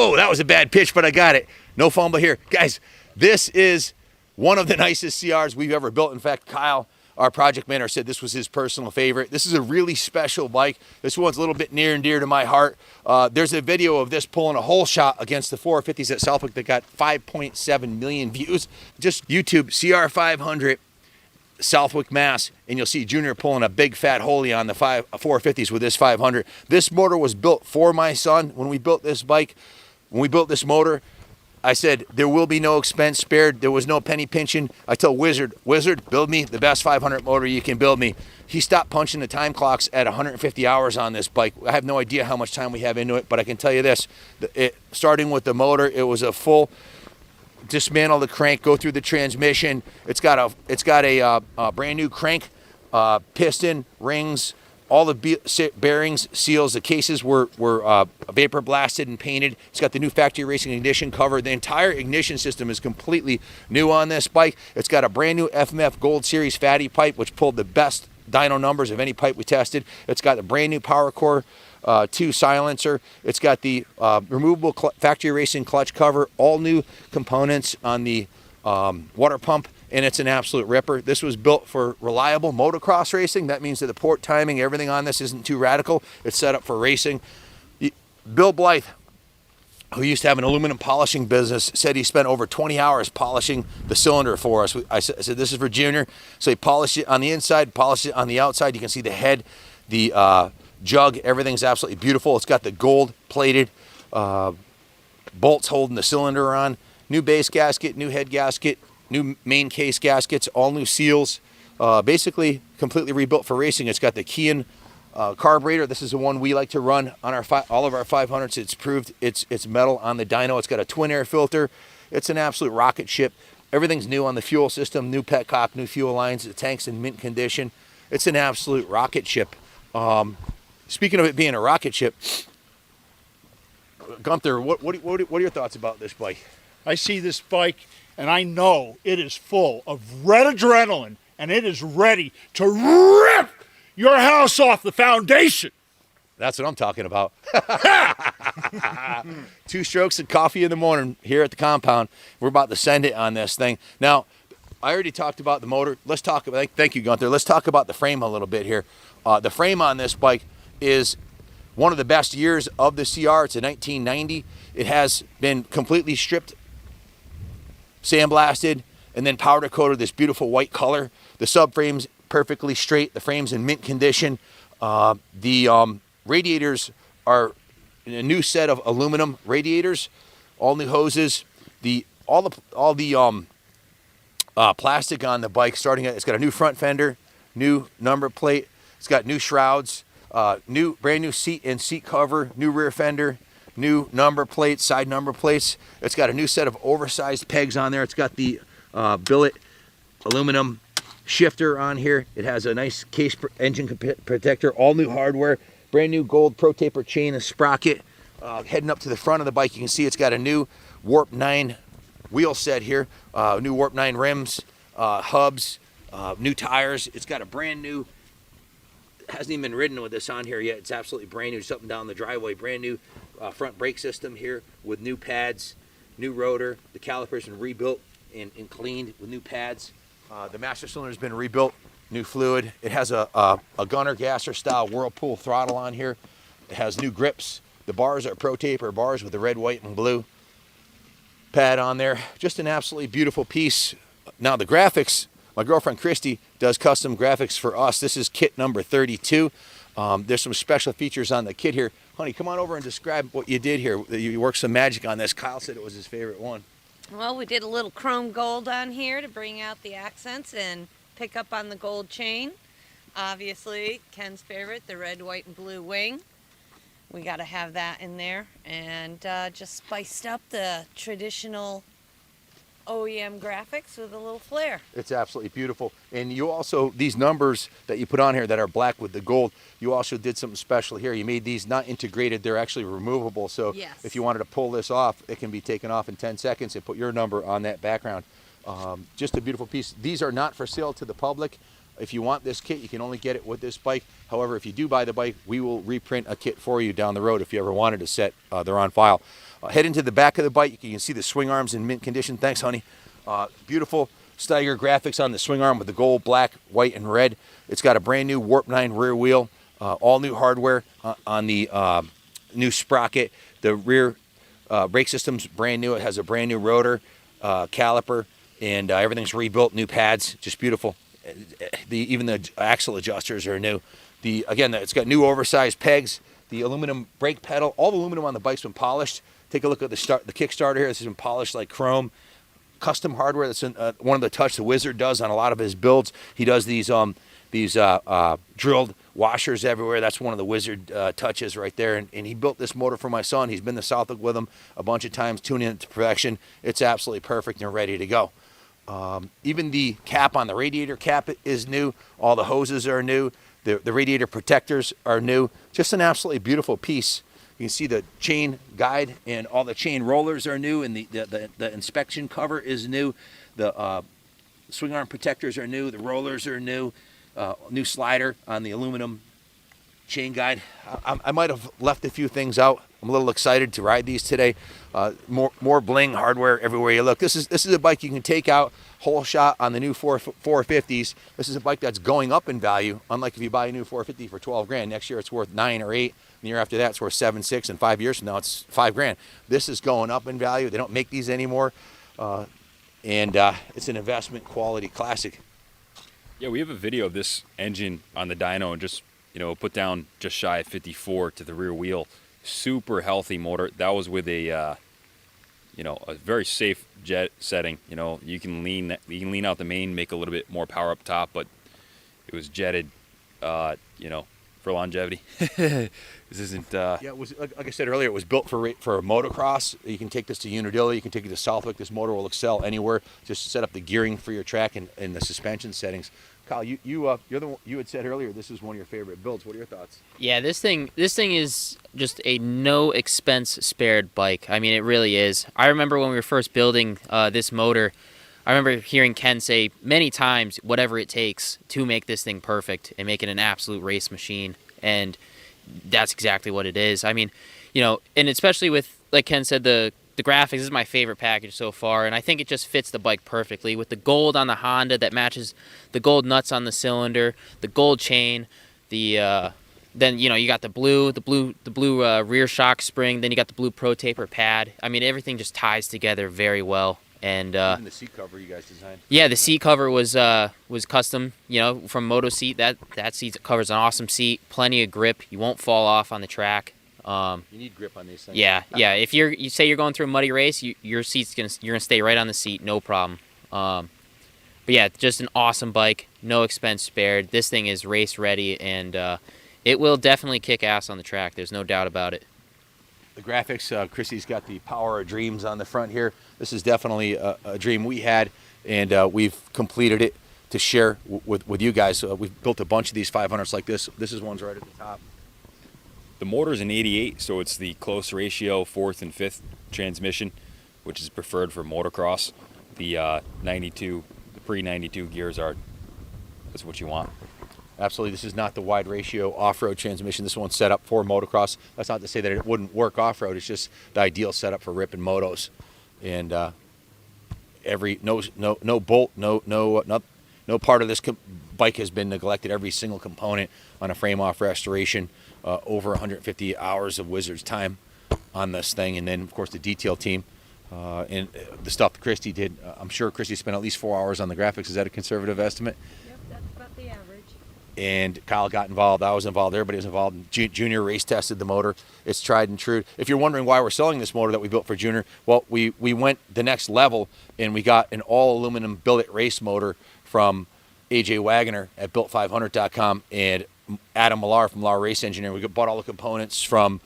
Whoa, that was a bad pitch, but I got it. No fumble here. Guys, this is one of the nicest CRs we've ever built. In fact, Kyle, our project manager, said this was his personal favorite. This is a really special bike. This one's a little bit near and dear to my heart. There's a video of this pulling a hole shot against the 450s at Southwick that got 5.7 million views. Just YouTube CR500 Southwick, Mass, and you'll see Junior pulling a big fat holy on the 450s with this 500. This motor was built for my son. When we built this bike, when we built this motor, I said, there will be no expense spared. There was no penny pinching. I told Wizard, build me the best 500 motor you can build me. He stopped punching the time clocks at 150 hours on this bike. I have no idea how much time we have into it, but I can tell you this. Starting with the motor, it was a full dismantle the crank, go through the transmission. It's got a brand new crank, piston, rings, all the bearings, seals. The cases were vapor blasted and painted. It's got the new factory racing ignition cover. The entire ignition system is completely new on this bike. It's got a brand new FMF Gold Series fatty pipe, which pulled the best dyno numbers of any pipe we tested. It's got a brand new Power Core 2 silencer. It's got the removable factory racing clutch cover, all new components on the water pump, and it's an absolute ripper. This was built for reliable motocross racing. That means that the port timing, everything on this isn't too radical. It's set up for racing. Bill Blythe, who used to have an aluminum polishing business, said he spent over 20 hours polishing the cylinder for us. I said, this is for Junior. So he polished it on the inside, polished it on the outside. You can see the head, the jug, everything's absolutely beautiful. It's got the gold plated bolts holding the cylinder on. New base gasket, new head gasket, new main case gaskets, all new seals. Basically completely rebuilt for racing. It's got the Kian carburetor. This is the one we like to run on our all of our 500s. It's proved it's metal on the dyno. It's got a twin air filter. It's an absolute rocket ship. Everything's new on the fuel system, new petcock, new fuel lines. The tank's in mint condition. It's an absolute rocket ship. Speaking of it being a rocket ship, Gunther, what are your thoughts about this bike? I see this bike, and I know it is full of red adrenaline, and it is ready to rip your house off the foundation. That's what I'm talking about. 2 strokes of coffee in the morning here at the compound. We're about to send it on this thing. Now, I already talked about the motor. Let's talk about, thank you, Gunther. Let's talk about the frame a little bit here. The frame on this bike is one of the best years of the CR. It's a 1990. It has been completely stripped, sandblasted, and then powder coated this beautiful white color. The subframe's perfectly straight. The frame's in mint condition. The radiators are a new set of aluminum radiators, all new hoses. All the plastic on the bike, it's got a new front fender, new number plate. It's got new shrouds, brand new seat and seat cover, new rear fender, new number plates, side number plates. It's got a new set of oversized pegs on there. It's got the billet aluminum shifter on here. It has a nice case engine protector, all new hardware, brand new gold Pro Taper chain and sprocket. Heading up to the front of the bike, you can see it's got a new Warp 9 wheel set here, new Warp 9 rims, hubs, new tires. It's got a brand new, hasn't even been ridden with this on here yet. It's absolutely brand new, something down the driveway. Brand new front brake system here with new pads, new rotor. The caliper's been rebuilt and cleaned with new pads. The master cylinder's been rebuilt, new fluid. It has a gunner gasser style Whirlpool throttle on here. It has new grips. The bars are Pro Taper bars with the red, white, and blue pad on there. Just an absolutely beautiful piece. Now the graphics, my girlfriend Christy does custom graphics for us. This is kit number 32. There's some special features on the kit here. Honey, come on over and describe what you did here. You worked some magic on this. Kyle said it was his favorite one. Well, we did a little chrome gold on here to bring out the accents and pick up on the gold chain. Obviously, Ken's favorite, the red, white, and blue wing. We got to have that in there. And just spiced up the traditional OEM graphics with a little flair. It's absolutely beautiful. And you also, these numbers that you put on here that are black with the gold, you also did something special here. You made these not integrated, they're actually removable. So yes, if you wanted to pull this off, it can be taken off in 10 seconds and put your number on that background. Just a beautiful piece. These are not for sale to the public. If you want this kit, you can only get it with this bike. However, if you do buy the bike, we will reprint a kit for you down the road if you ever wanted a set. They're on file. Head into the back of the bike. You can see the swing arms in mint condition. Thanks, honey. Beautiful Steiger graphics on the swing arm with the gold, black, white, and red. It's got a brand new Warp 9 rear wheel, all new hardware on the new sprocket. The rear brake system's brand new. It has a brand new rotor, caliper, and everything's rebuilt, new pads, just beautiful. Even the axle adjusters are new. Again, it's got new oversized pegs, the aluminum brake pedal, all the aluminum on the bike's been polished. Take a look at the Kickstarter here. This has been polished like chrome. Custom hardware. That's one of the touch the Wizard does on a lot of his builds. He does these drilled washers everywhere. That's one of the Wizard touches right there. And he built this motor for my son. He's been to Southwick with him a bunch of times, tuning it to perfection. It's absolutely perfect and ready to go. Even the cap on the radiator cap is new. All the hoses are new. The radiator protectors are new. Just an absolutely beautiful piece. You can see the chain guide and all the chain rollers are new, and the inspection cover is new. The swing arm protectors are new. The rollers are new. New slider on the aluminum chain guide. I might have left a few things out. I'm a little excited to ride these today. More bling hardware everywhere you look. This is a bike you can take out whole shot on the new 450s. This is a bike that's going up in value. Unlike if you buy a new 450 for 12 grand, next year it's worth 9 or 8. The year after that it's worth 7, 6, and 5 years from now it's 5 grand. This is going up in value. They don't make these anymore, and it's an investment quality classic. Yeah, we have a video of this engine on the dyno, and just put down just shy of 54 to the rear wheel. Super healthy motor. That was with a a very safe jet setting. You can lean out the main, make a little bit more power up top, but it was jetted. For longevity. This isn't. Yeah, it was like I said earlier. It was built for motocross. You can take this to Unadilla. You can take it to Southwick. This motor will excel anywhere. Just set up the gearing for your track and the suspension settings. Kyle, you had said earlier this is one of your favorite builds. What are your thoughts? Yeah, this thing is just a no expense spared bike. I mean, it really is. I remember when we were first building this motor. I remember hearing Ken say many times, whatever it takes to make this thing perfect and make it an absolute race machine. And that's exactly what it is. I mean, and especially with, like Ken said, the graphics, this is my favorite package so far. And I think it just fits the bike perfectly with the gold on the Honda that matches the gold nuts on the cylinder, the gold chain, then you got the blue rear shock spring, then you got the blue Pro Taper pad. I mean, everything just ties together very well. And even the seat cover you guys designed. Yeah, the seat cover was custom, from Moto Seat. That seat covers an awesome seat, plenty of grip. You won't fall off on the track. You need grip on these things. Yeah. If you say you're going through a muddy race, your seat's you're gonna stay right on the seat, no problem. But yeah, just an awesome bike, no expense spared. This thing is race ready, and it will definitely kick ass on the track. There's no doubt about it. The graphics, Chrissy's got the Power of Dreams on the front here. This is definitely a dream we had, and we've completed it to share with you guys. We've built a bunch of these 500s like this. This is one's right at the top. The motor's an 88, so it's the close ratio 4th and 5th transmission, which is preferred for motocross. The 92, the pre-92 gears that's what you want. Absolutely, this is not the wide ratio off-road transmission. This one's set up for motocross. That's not to say that it wouldn't work off-road. It's just the ideal setup for ripping motos. And no bolt, no part of this bike has been neglected. Every single component on a frame-off restoration. Over 150 hours of Wizard's time on this thing, and then of course the detail team and the stuff that Christy did. I'm sure Christy spent at least 4 hours on the graphics. Is that a conservative estimate? Yep, that's about the average. And Kyle got involved. I was involved. Everybody was involved. Junior race tested the motor. It's tried and true. If you're wondering why we're selling this motor that we built for Junior, well, we went the next level and we got an all aluminum billet race motor from AJ Wagoner at built500.com and Adam Millar from Millar Race Engineering. We bought all the components from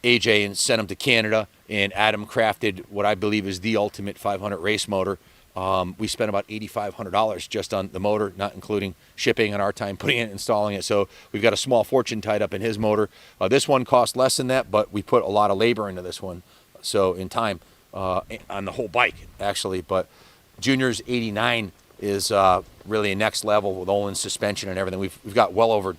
AJ and sent them to Canada, and Adam crafted what I believe is the ultimate 500 race motor. We spent about $8,500 just on the motor, not including shipping and our time putting it, installing it. So we've got a small fortune tied up in his motor. This one cost less than that, but we put a lot of labor into this one. So in time, on the whole bike actually, but Junior's 89 is really a next level with Olin suspension and everything. We've got well over,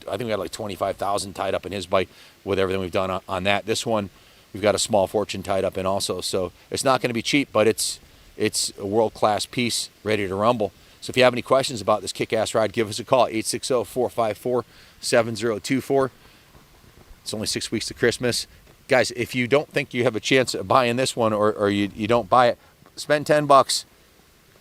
I think we got like 25,000 tied up in his bike with everything we've done on that. This one we've got a small fortune tied up in also. So it's not going to be cheap, but it's a world-class piece ready to rumble. So if you have any questions about this kick-ass ride, give us a call, 860-454-7024. It's only 6 weeks to Christmas. Guys, if you don't think you have a chance of buying this one, or you don't buy it, spend $10,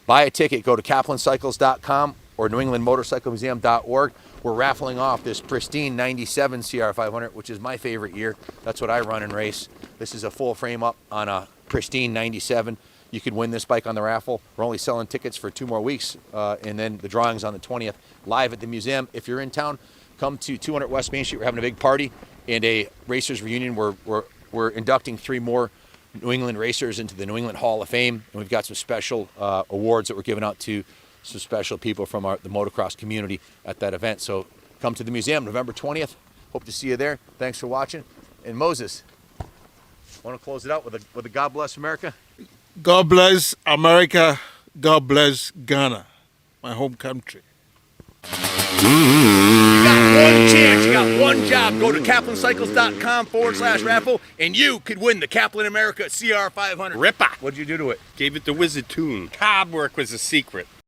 buy a ticket, go to kaplancycles.com or newenglandmotorcyclemuseum.org. We're raffling off this Pristine 97 CR500, which is my favorite year. That's what I run and race. This is a full frame up on a Pristine 97. You could win this bike on the raffle. We're only selling tickets for 2 more weeks, and then the drawing's on the 20th, live at the museum. If you're in town, come to 200 West Main Street. We're having a big party and a racers reunion. We're inducting 3 more New England racers into the New England Hall of Fame, and we've got some special awards that we're giving out to some special people from the motocross community at that event. So come to the museum November 20th. Hope to see you there. Thanks for watching. And Moses, want to close it out with a God bless America? God bless America. God bless Ghana, my home country. You got one chance, you got one job. Go to kaplancycles.com/raffle, and you could win the Kaplan America CR500. Ripper. What'd you do to it? Gave it the wizard tune. Cob work was a secret.